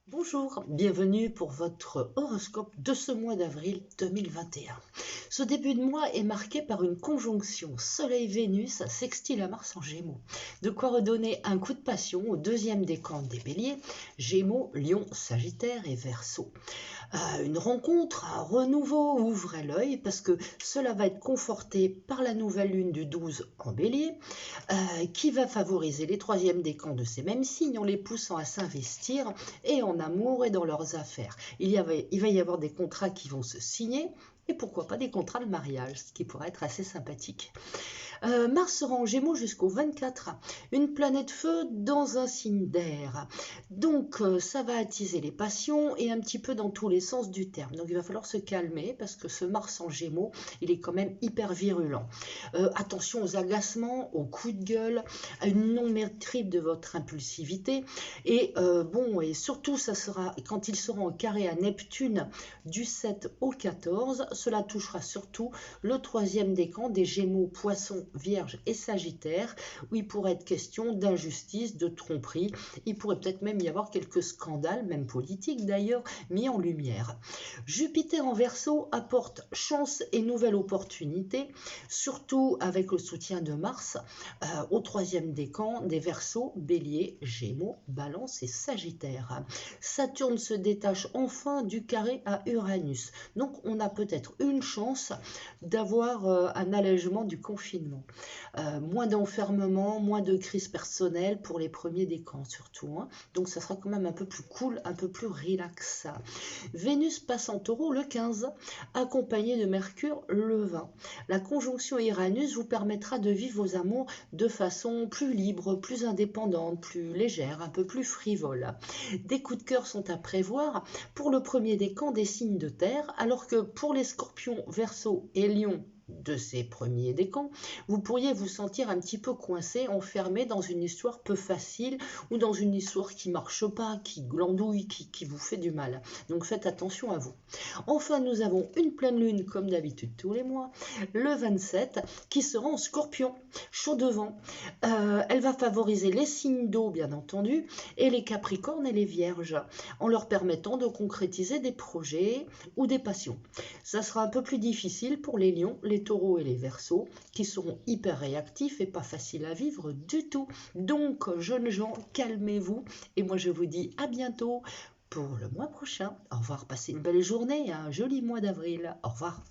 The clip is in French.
Bonjour, bienvenue pour votre horoscope de ce mois d'avril 2021. Ce début de mois est marqué par une conjonction Soleil-Vénus sextile à Mars en Gémeaux. De quoi redonner un coup de passion au deuxième décan des Béliers, Gémeaux, Lion, Sagittaire et Verseau. Une rencontre, un renouveau, ouvrez l'œil parce que cela va être conforté par la nouvelle lune du 12 en Bélier, qui va favoriser les troisièmes décans de ces mêmes signes en les poussant à s'investir et en amour et dans leurs affaires. Il va y avoir des contrats qui vont se signer et pourquoi pas des contrats de mariage, ce qui pourrait être assez sympathique. Mars sera en Gémeaux jusqu'au 24, une planète feu dans un signe d'air. Donc ça va attiser les passions et un petit peu dans tous les sens du terme. Donc il va falloir se calmer parce que ce Mars en Gémeaux, il est quand même hyper virulent. Attention aux agacements, aux coups de gueule, à une non-maîtrise de votre impulsivité. Et et surtout, ça sera quand il sera en carré à Neptune du 7 au 14, cela touchera surtout le troisième décan des Gémeaux, Poissons, Vierge et Sagittaire, où il pourrait être question d'injustice, de tromperie. Il pourrait peut-être même y avoir quelques scandales, même politiques d'ailleurs, mis en lumière. Jupiter en Verseau apporte chance et nouvelle opportunité, surtout avec le soutien de Mars au troisième décan des Verseaux, Bélier, Gémeaux, Balance et Sagittaire. Saturne se détache enfin du carré à Uranus. Donc on a peut-être une chance d'avoir un allègement du confinement. Moins d'enfermement, moins de crise personnelle pour les premiers décans surtout. Donc ça sera quand même un peu plus cool, un peu plus relax. Vénus passe en taureau le 15, accompagné de Mercure le 20. La conjonction Uranus vous permettra de vivre vos amours de façon plus libre, plus indépendante, plus légère, un peu plus frivole. Des coups de cœur sont à prévoir pour le premier décan des signes de terre, alors que pour les scorpions, Verseau et Lion de ces premiers décans, vous pourriez vous sentir un petit peu coincé, enfermé dans une histoire peu facile ou dans une histoire qui marche pas, qui glandouille, qui vous fait du mal. Donc faites attention à vous. Enfin, nous avons une pleine lune, comme d'habitude tous les mois, le 27, qui sera en Scorpion, chaud devant. Elle va favoriser les signes d'eau, bien entendu, et les Capricornes et les Vierges, en leur permettant de concrétiser des projets ou des passions. Ça sera un peu plus difficile pour les Lions, les Taureaux et les Verseaux, qui seront hyper réactifs et pas faciles à vivre du tout. Donc, jeunes gens, calmez-vous, et moi je vous dis à bientôt pour le mois prochain. Au revoir, passez une belle journée, un joli mois d'avril. Au revoir.